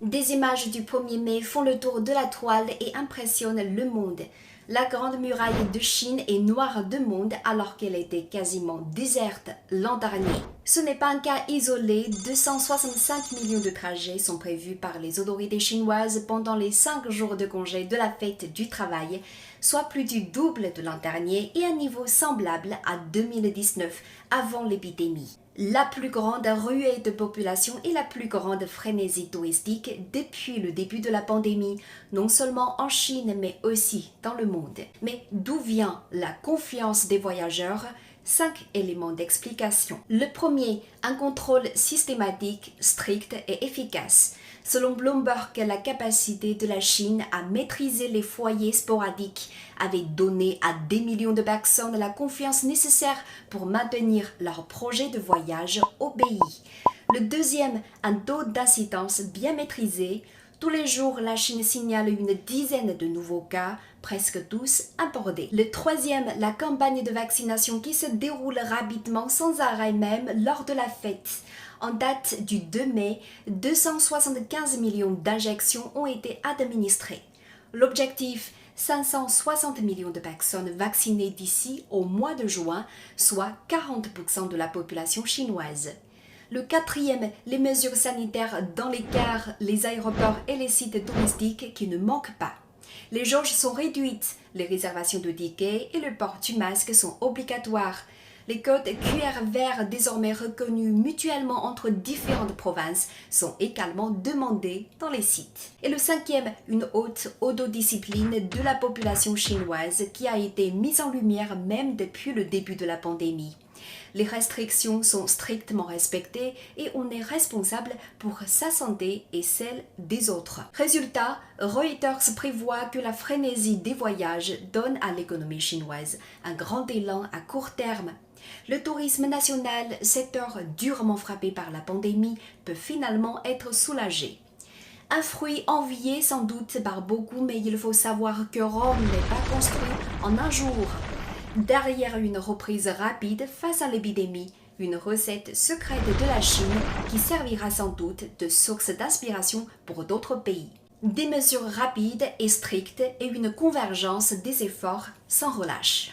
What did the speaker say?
Des images du 1er mai font le tour de la toile et impressionnent le monde. La grande muraille de Chine est noire de monde alors qu'elle était quasiment déserte l'an dernier. Ce n'est pas un cas isolé, 265 millions de trajets sont prévus par les autorités chinoises pendant les 5 jours de congé de la fête du travail, soit plus du double de l'an dernier et un niveau semblable à 2019, avant l'épidémie. La plus grande ruée de population et la plus grande frénésie touristique depuis le début de la pandémie, non seulement en Chine mais aussi dans le monde. Mais d'où vient la confiance des voyageurs? 5 éléments d'explication. Le premier, un contrôle systématique, strict et efficace. Selon Bloomberg, la capacité de la Chine à maîtriser les foyers sporadiques avait donné à des millions de personnes la confiance nécessaire pour maintenir leur projet de voyage au pays. Le deuxième, un taux d'incidence bien maîtrisé. Tous les jours, la Chine signale une dizaine de nouveaux cas, presque tous importés. Le troisième, la campagne de vaccination qui se déroule rapidement sans arrêt même lors de la fête. En date du 2 mai, 275 millions d'injections ont été administrées. L'objectif, 560 millions de personnes vaccinées d'ici au mois de juin, soit 40% de la population chinoise. Le quatrième, les mesures sanitaires dans les gares, les aéroports et les sites touristiques qui ne manquent pas. Les jauges sont réduites, les réservations de tickets et le port du masque sont obligatoires. Les codes QR verts désormais reconnus mutuellement entre différentes provinces sont également demandés dans les sites. Et le cinquième, une haute autodiscipline de la population chinoise qui a été mise en lumière même depuis le début de la pandémie. Les restrictions sont strictement respectées et on est responsable pour sa santé et celle des autres. Résultat, Reuters prévoit que la frénésie des voyages donne à l'économie chinoise un grand élan à court terme. Le tourisme national, secteur durement frappé par la pandémie, peut finalement être soulagé. Un fruit envié sans doute par beaucoup, mais il faut savoir que Rome n'est pas construit en un jour. Derrière une reprise rapide face à l'épidémie, une recette secrète de la Chine qui servira sans doute de source d'inspiration pour d'autres pays. Des mesures rapides et strictes et une convergence des efforts sans relâche.